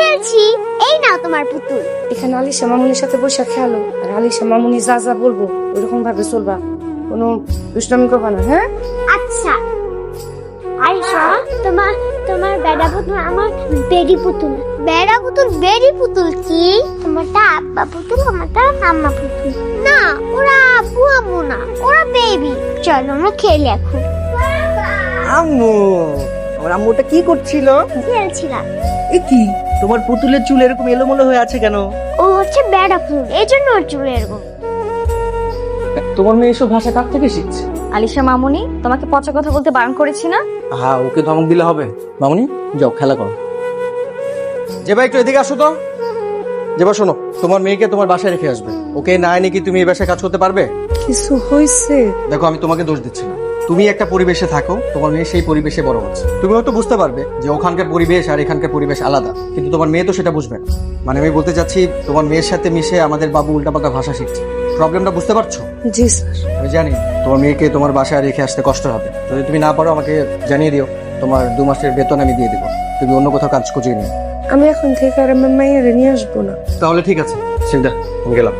খেলছি। এই নাও তোমার পুতুল। এখানে আলিশা মামুনির সাথে বসে খেলো, আর আলিশা মামুনি যা যা বলবো ওইরকম ভাবে চলবা, কোনো দুষ্টামি করবা না, হ্যাঁ? আচ্ছা আয়শা, তোমার তোমার বেড়া পুতুল আমার বেরি পুতুল। বেড়া পুতুল বেরি পুতুল কি? তোমারটা আব্বা পুতুল, আমারটা আম্মা পুতুল। না, ওরা আব্বু আম্মু না, ওরা বেবি। চলো আমরা খেলি এখন। আম্মু, আমার আম্মুটা কি করছিল? খেলছিলাম। এ কি, তোমার পুতুলের চুল এরকম এলোমেলো হয়ে আছে কেন? ও হচ্ছে বেড়া পুতুল, এই জন্য ওর চুল এরকম। তোমার মেয়ে এসব ভাষা কার থেকে শিখছে? আলিশা মামুনি, তোমাকে পচা কথা বলতে বারণ করেছি না? হ্যাঁ, ওকে ধমক দিলে হবে? মামুনি যাও খেলা করো। যে ভাই একটু এদিকে আসো তো। যে বা শোনো, তোমার মেয়েকে তোমার বাসায় রেখে আসবে। ওকে না এনে কি তুমি এই বাসায় কাজ করতে পারবে? কিছু হয়েছে? দেখো, আমি তোমাকে দোষ দিচ্ছি না। তুমি একটা পরিবেশে থাকো, তোমার মেয়ে সেই পরিবেশে বড় হচ্ছে। তুমি হয়তো বুঝতে পারবে যে ওখানকার পরিবেশ আর এখানকার পরিবেশ আলাদা, কিন্তু তোমার মেয়ে তো সেটা বুঝবে না। মানে আমি বলতে চাচ্ছি, তোমার মেয়ের সাথে মিশে আমাদের বাবু উল্টাপাল্টা ভাষা শিখছে। প্রবলেমটা বুঝতে পারছো? জি স্যার। আমি জানি তোমার মেয়েকে তোমার বাসায় রেখে আসতে কষ্ট হবে। যদি তুমি না পারো আমাকে জানিয়ে দিও, তোমার 2 মাসের বেতন আমি দিয়ে দিব। তুমি অন্য কোথাও কাজ খুঁজিয়ে নিও। আমি এখন থেকে আর আমার মাইয়ারে নিয়ে আসবো না। তাহলে ঠিক আছে, চিন্তা, আমি গেলাম।